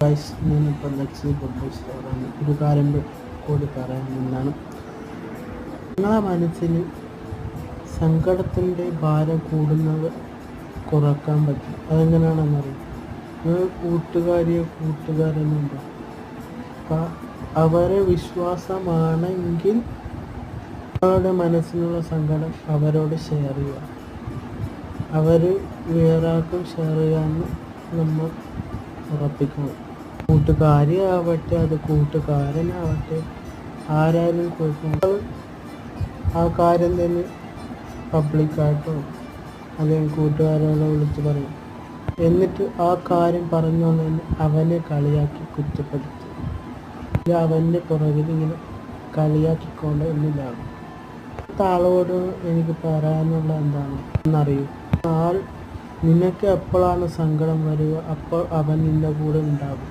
Guys, ഞാനിപ്പോൾ ലക്ഷ്മി പ്രൊഡ്യൂസറാണ്. ഒരു കാര്യം കൂടി പറയാമെന്നാണ്. നിങ്ങളെ മനസ്സിൽ സങ്കടത്തിൻ്റെ ഭാരം കൂടുന്നത് കുറക്കാൻ പറ്റും. അതെങ്ങനെയാണെന്നറിയും. നിങ്ങൾ കൂട്ടുകാരെന്നുണ്ടോ, അപ്പം അവരെ വിശ്വാസമാണെങ്കിൽ അവരുടെ മനസ്സിലുള്ള സങ്കടം അവരോട് ഷെയർ ചെയ്യുക. അവർ വേറാർക്കും ഷെയർ ചെയ്യാമെന്ന് നമ്മൾ ഉറപ്പിക്കണം. കൂട്ടുകാരിയാവട്ടെ, അത് കൂട്ടുകാരനാവട്ടെ, ആരായാലും കുഴപ്പമില്ല. ആ കാര്യം തന്നെ പബ്ലിക്കായിട്ടോ അല്ലെങ്കിൽ കൂട്ടുകാരോട് വിളിച്ച് പറയും. എന്നിട്ട് ആ കാര്യം പറഞ്ഞുകൊണ്ടുതന്നെ അവനെ കളിയാക്കി കുറ്റപ്പെടുത്തി അവൻ്റെ പുറകിൽ ഇങ്ങനെ കളിയാക്കിക്കൊണ്ട് എന്നില്ലാകും. ആളോട് എനിക്ക് പറയാനുള്ള എന്താണ് എന്നറിയൂ. നിനക്ക് എപ്പോഴാണ് സങ്കടം വരിക, അപ്പോൾ അവൻ നിൻ്റെ കൂടെ ഉണ്ടാകും.